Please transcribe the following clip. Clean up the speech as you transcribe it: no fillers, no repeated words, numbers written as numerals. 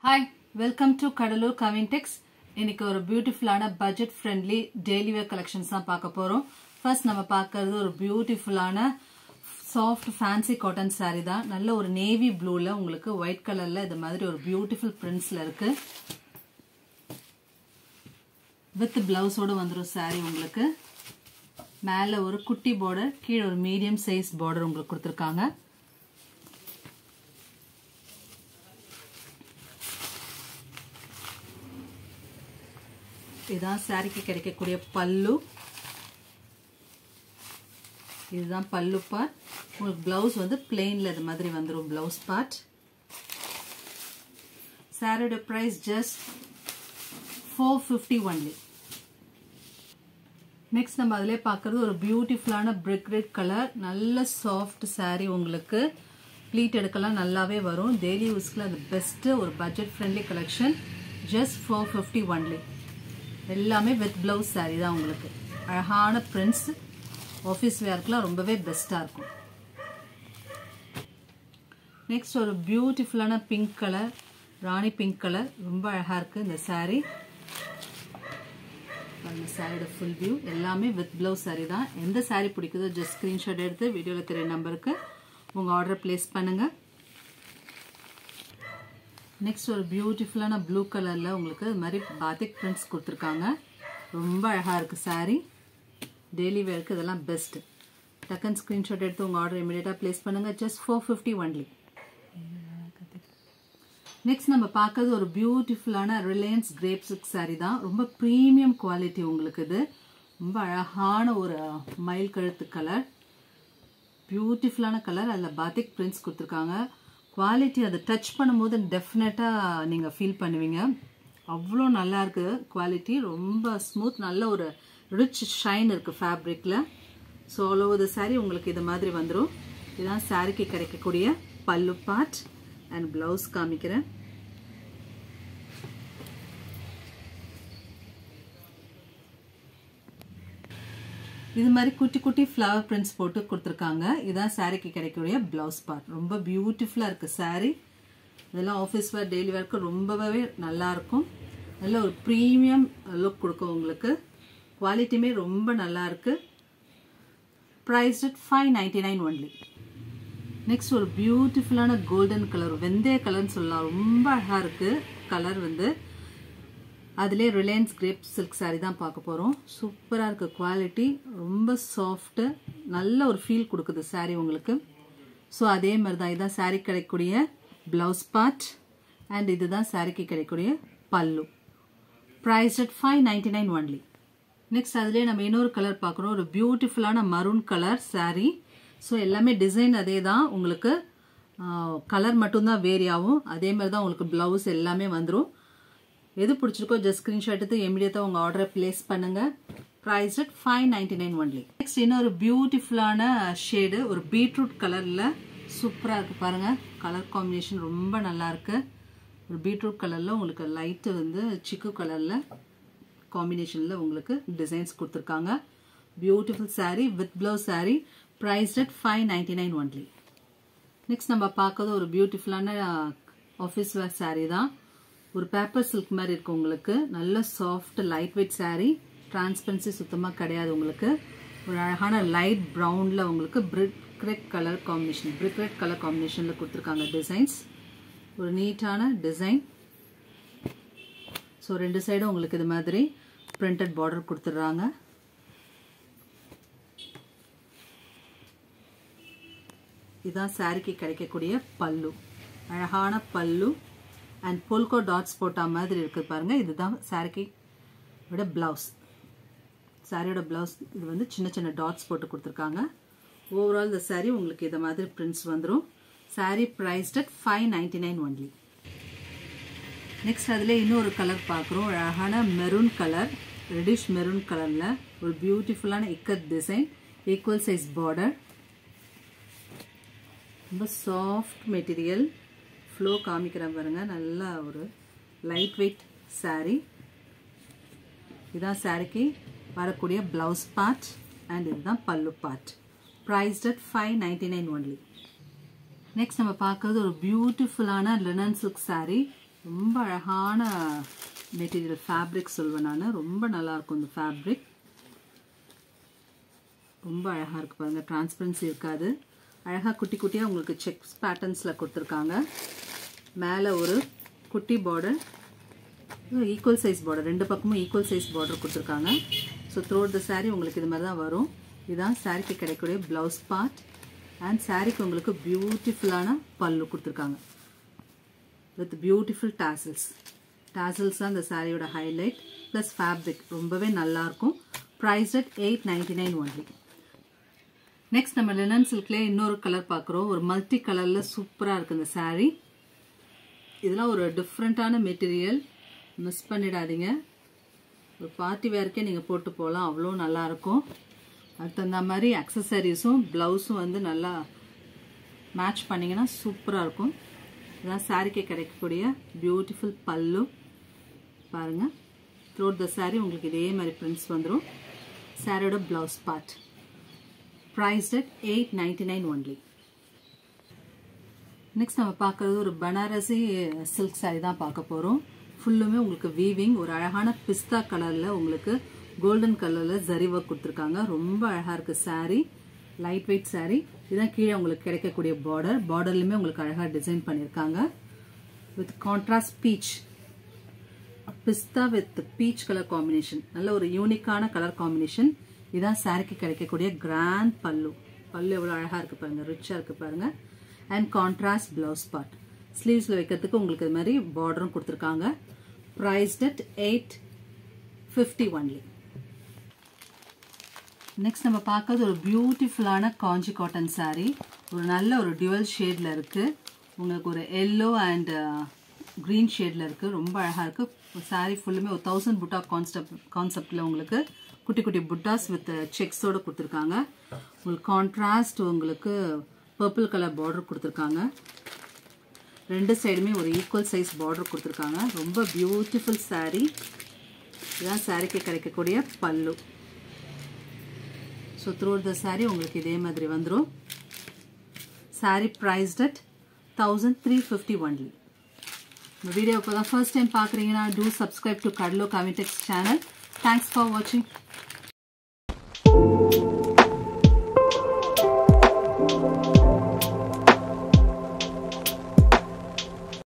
Hi, welcome to Kadalur Kavintex. இன்னைக்கு ஒரு பியூட்டிஃபுல்லான பட்ஜெட் ஃப்ரெண்ட்லி டெய்லி வேர் கலெக்ஷன்ஸ் தான் பார்க்க போறோம். ஃபர்ஸ்ட் நம்ம பார்க்கிறது ஒரு பியூட்டிஃபுல்லான சாஃப்ட் ஃபேன்சி காட்டன் saree தான். நல்ல ஒரு நேவி ப்ளூல உங்களுக்கு ஒயிட் கலர்ல இது மாதிரி ஒரு பியூட்டிஃபுல் பிரிண்ட்ஸ்ல இருக்கு. வித் பிளவுஸோட வந்துரும் saree உங்களுக்கு. மேல ஒரு குட்டி border, கீழ ஒரு மீடியம் சைஸ் border உங்களுக்கு கொடுத்திருக்காங்க. இதுதான் சாரிக்கு கிடைக்கக்கூடிய பல்லு. இதுதான் பல்லு பார்ட். உங்களுக்கு பிளவுஸ் வந்து பிளெயின்ல இது மாதிரி வந்துரும் பிளவுஸ் பார்ட். சாரியோட பிரைஸ் ஜஸ்ட் 450 only. நெக்ஸ்ட் நம்ம அதிலே பார்க்கறது ஒரு பியூட்டிஃபுல்லான பிரிக் ரெட் கலர். நல்ல சாஃப்ட் சாரி உங்களுக்கு. ப்ளீட் எடுக்கலாம் நல்லாவே வரும். டெய்லி யூஸ்க்குள்ள அது பெஸ்ட் ஒரு budget friendly collection. Just 450 only. எல்லாமே வித் பிளவுஸ் சாரி தான் உங்களுக்கு. அழகான பிரிண்ட்ஸ் ஆஃபீஸ் வேர்க்குலாம் ரொம்பவே பெஸ்ட்டாக இருக்கும். நெக்ஸ்ட் ஒரு பியூட்டிஃபுல்லான பிங்க் கலர், ராணி பிங்க் கலர். ரொம்ப அழகாக இருக்குது இந்த சாரீ. அந்த சாரியோட ஃபுல் வியூ எல்லாமே வித் பிளவுஸ் சாரி தான். எந்த சாரீ பிடிக்குதோ ஜஸ்ட் ஸ்க்ரீன்ஷாட் எடுத்து வீடியோவில் தெரிய நம்பருக்கு உங்கள் ஆர்டர் பிளேஸ் பண்ணுங்கள். நெக்ஸ்ட் ஒரு பியூட்டிஃபுல்லான ப்ளூ கலரில் உங்களுக்கு இது மாதிரி பாத்திக் பிரிண்ட்ஸ் கொடுத்துருக்காங்க. ரொம்ப அழகாக இருக்குது சாரீ. டெய்லி வேருக்கு இதெல்லாம் பெஸ்ட். டக்குன்னு ஸ்க்ரீன்ஷாட் எடுத்து உங்கள் ஆர்டர் இமீடியட்டாக ப்ளேஸ் பண்ணுங்கள். Just 450 only. நெக்ஸ்ட் நம்ம பார்க்கறது ஒரு பியூட்டிஃபுல்லான ரிலையன்ஸ் கிரேப் சில்க் சாரீ தான். ரொம்ப ப்ரீமியம் குவாலிட்டி உங்களுக்கு இது. ரொம்ப அழகான ஒரு மயில் கழுத்து கலர். பியூட்டிஃபுல்லான கலர். அதில் பாத்திக் பிரிண்ட்ஸ் கொடுத்துருக்காங்க. குவாலிட்டி அதை டச் பண்ணும்போது டெஃபினட்டாக நீங்கள் ஃபீல் பண்ணுவீங்க. அவ்வளோ நல்லா இருக்குது குவாலிட்டி. ரொம்ப ஸ்மூத், நல்ல ஒரு ரிச் ஷைன் இருக்குது ஃபேப்ரிக்கில். So all over the sari உங்களுக்கு இது மாதிரி வந்துடும். இதுதான் சாரீக்கு கிடைக்கக்கூடிய பல்லு பார்ட் அண்ட் ப்ளவுஸ் காமிக்கிறேன். இது மாதிரி குட்டி குட்டி ஃப்ளவர் பிரிண்ட்ஸ் போட்டு கொடுத்துருக்காங்க. இதுதான் சாரீக்கு கிடைக்கக்கூடிய பிளவுஸ் பார்ட். ரொம்ப பியூட்டிஃபுல்லாக இருக்குது சாரீ. இதெல்லாம் ஆஃபீஸ் வேர் டெய்லி வேர்க்கு ரொம்பவே நல்லாயிருக்கும். நல்ல ஒரு ப்ரீமியம் லுக் கொடுக்கும் உங்களுக்கு. குவாலிட்டியுமே ரொம்ப நல்லா இருக்குது. Price at 599 only. நெக்ஸ்ட் ஒரு பியூட்டிஃபுல்லான கோல்டன் கலர், வெந்தய கலர்னு சொல்லலாம். ரொம்ப அழகாக இருக்குது கலர் வந்து. அதிலே ரிலையன்ஸ் கிரேப் சில்க் சாரீ தான் பார்க்க போகிறோம். சூப்பராக இருக்குது குவாலிட்டி. ரொம்ப சாஃப்ட்டு, நல்ல ஒரு ஃபீல் கொடுக்குது சாரீ உங்களுக்கு. ஸோ அதே மாதிரி தான் இதுதான் சாரீ கிடைக்கக்கூடிய ப்ளவுஸ் பார்ட் அண்ட் இதுதான் சாரீக்கு கிடைக்கக்கூடிய பல்லு. Price at 599 only. நெக்ஸ்ட் அதிலே நம்ம இன்னொரு கலர் பார்க்குறோம். ஒரு பியூட்டிஃபுல்லான மரூன் கலர் சாரீ. ஸோ எல்லாமே டிசைன் அதே தான் உங்களுக்கு. கலர் மட்டும்தான் வேரி ஆகும். அதே மாதிரி தான் உங்களுக்கு ப்ளவுஸ் எல்லாமே வந்துடும். எது பிடிச்சிருக்கோ ஜஸ்ட் ஸ்க்ரீன்ஷாட் எடுத்து இமீடியட்டாக உங்கள் ஆர்டரை பிளேஸ் பண்ணுங்கள். Price at 599 only. நெக்ஸ்ட் இன்னொரு பியூட்டிஃபுல்லான ஷேடு, ஒரு பீட்ரூட் கலரில் சூப்பராக இருக்குது பாருங்கள். கலர் காம்பினேஷன் ரொம்ப நல்லாயிருக்கு. ஒரு பீட்ரூட் கலரில் உங்களுக்கு லைட்டு வந்து சிக்கு கலரில் காம்பினேஷனில் உங்களுக்கு டிசைன்ஸ் கொடுத்துருக்காங்க. Beautiful sari with blouse sari. Price at 599 only. Next நம்ம பார்க்கறது ஒரு பியூட்டிஃபுல்லான ஆஃபீஸ் வேர் சாரீ தான். ஒரு பேப்பர் சில்க் மாதிரி இருக்கு உங்களுக்கு. நல்ல soft light weight sari. Transparency சுத்தமாக கிடையாது உங்களுக்கு. ஒரு அழகான லைட் ப்ரௌனில் உங்களுக்கு பிரிக் ரெட் கலர் காம்பினேஷனில் கொடுத்துருக்காங்க டிசைன்ஸ். ஒரு நீட்டான டிசைன். ஸோ ரெண்டு சைடும் உங்களுக்கு இது மாதிரி பிரிண்டட் பார்டர் கொடுத்துட்றாங்க. இதுதான் சாரீக்கு கிடைக்கக்கூடிய பல்லு. அழகான பல்லு அண்ட் பொல்கோ டாட்ஸ் போட்ட மாதிரி இருக்குது பாருங்கள். இதுதான் சாரீக்கு விட ப்ளவுஸ். சாரியோட ப்ளவுஸ் இது வந்து சின்ன சின்ன டாட்ஸ் போட்டு கொடுத்துருக்காங்க. ஓவரால் இந்த சாரீ உங்களுக்கு இது மாதிரி பிரிண்ட்ஸ் வந்துடும். Sari priced at 599 only. Next அதில் இன்னொரு கலர் பார்க்குறோம். அழகான மெரூன் கலர், ரெடிஷ் மெரூன் கலரில் ஒரு பியூட்டிஃபுல்லான ikat design, equal size border. ரொம்ப சாஃப்ட் மெட்டீரியல். ஃப்ளோ காமிக்கிறேன் பாருங்கள். நல்லா ஒரு லைட் வெயிட் சாரீ. இதுதான் சாரீக்கு வரக்கூடிய ப்ளவுஸ் பார்ட் அண்ட் இதுதான் பல்லு part. Prized at 599 only. Next நம்ம பார்க்கறது ஒரு பியூட்டிஃபுல்லான லினன் சில்க் சாரீ. ரொம்ப அழகான மெட்டீரியல், ஃபேப்ரிக் சொல்வேன் நான். ரொம்ப நல்லாயிருக்கும் இந்த ஃபேப்ரிக். ரொம்ப அழகாக இருக்குது பாருங்கள். டிரான்ஸ்பரன்சி இருக்காது. அழகாக குட்டி குட்டியாக உங்களுக்கு செக்ஸ் பேட்டர்ன்ஸில் கொடுத்துருக்காங்க. மேலே ஒரு குட்டி பார்டர், ஈக்குவல் சைஸ் பார்டர், ரெண்டு பக்கமும் ஈக்குவல் சைஸ் பார்டர் கொடுத்துருக்காங்க. ஸோ த்ரோட் த சாரீ உங்களுக்கு இது மாதிரி தான் வரும். இதுதான் சாரீக்கு கிடைக்கக்கூடிய ப்ளவுஸ் பார்ட். அண்ட் சாரீக்கு உங்களுக்கு பியூட்டிஃபுல்லான பல்லு கொடுத்துருக்காங்க வித் பியூட்டிஃபுல் டாசல்ஸ். டாசல்ஸ் தான் இந்த சாரியோட ஹைலைட். ப்ளஸ் ஃபேப்ரிக் ரொம்பவே நல்லாயிருக்கும். Price at 899 only. நெக்ஸ்ட் நம்ம லினன் சில்க்லேயே இன்னொரு கலர் பார்க்குறோம். ஒரு மல்டி கலரில் சூப்பராக இருக்குது இந்த சாரீ. இதெல்லாம் ஒரு டிஃப்ரெண்ட்டான மெட்டீரியல், மிஸ் பண்ணிடாதீங்க. ஒரு பார்ட்டி வேர்க்கே நீங்கள் போட்டு போகலாம், அவ்வளோ நல்லாயிருக்கும். அதுக்கு தகுந்த மாதிரி அக்சசரிஸும் ப்ளவுஸும் வந்து நல்லா மேட்ச் பண்ணிங்கன்னா சூப்பராக இருக்கும். இதுதான் சாரீக்கு கிடைக்கக்கூடிய பியூட்டிஃபுல் பல்லு பாருங்கள். த்ரோட் த சாரீ உங்களுக்கு இதே மாதிரி பிரிண்ட்ஸ் வந்துடும். சாரியோட blouse part. Prized at 899 only. Next நம்ம பார்க்குறது ஒரு பனாரசி சில்க் சாரீ தான் பார்க்க போகிறோம். ஃபுல்லுமே உங்களுக்கு வீவிங், ஒரு அழகான பிஸ்தா கலரில் உங்களுக்கு கோல்டன் கலரில் ஜரி ஒர்க் கொடுத்துருக்காங்க. ரொம்ப அழகாக இருக்குது சாரீ. Light weight sari. இதுதான் கீழே உங்களுக்கு கிடைக்கக்கூடிய பார்டர். பார்டர்லையுமே உங்களுக்கு அழகாக டிசைன் பண்ணியிருக்காங்க வித் கான்ட்ராஸ்ட் பீச். பிஸ்தா வித் பீச் கலர் காம்பினேஷன். நல்ல ஒரு யூனிக்கான கலர் காம்பினேஷன். இதுதான் சாரீக்கு கிடைக்கக்கூடிய கிராண்ட் பல்லு. பல்லு எவ்வளோ அழகாக இருக்குது பாருங்கள், ரிச்சாக இருக்குது பாருங்கள். And contrast blouse part. ஸ்லீவ்ஸில் வைக்கிறதுக்கு உங்களுக்கு இது மாதிரி பார்டரும் கொடுத்துருக்காங்க. Prized at 850 only. நெக்ஸ்ட் நம்ம பார்க்கறது ஒரு பியூட்டிஃபுல்லான காஞ்சி காட்டன் சாரீ. ஒரு நல்ல ஒரு டியூவல் ஷேடில் இருக்குது. உங்களுக்கு ஒரு எல்லோ அண்ட் க்ரீன் ஷேடில் இருக்குது. ரொம்ப அழகாக இருக்குது. சாரீ ஃபுல்லுமே ஒரு 1000 புட்டா கான்செப்டில் உங்களுக்கு குட்டி குட்டி புட்டாஸ் வித் செக்ஸோடு கொடுத்துருக்காங்க. உங்களுக்கு கான்ட்ராஸ்ட் உங்களுக்கு பர்பிள் கலர் பார்டர் கொடுத்துருக்காங்க. ரெண்டு சைடுமே ஒரு ஈக்குவல் சைஸ் பார்டர் கொடுத்துருக்காங்க. ரொம்ப பியூட்டிஃபுல் சாரீ. இதுதான் சாரீக்கு கிடைக்கக்கூடிய பல்லு. ஸோ த்ரூட் த சாரீ உங்களுக்கு இதே மாதிரி வந்துடும். Sari priced at 1350 only. இந்த வீடியோ இப்போ தான் ஃபர்ஸ்ட் டைம் பார்க்குறீங்கன்னா டூ சப்ஸ்கிரைப் டு கடலோ காமிடெக்ஸ் சேனல். தேங்க்ஸ் ஃபார் வாட்சிங்.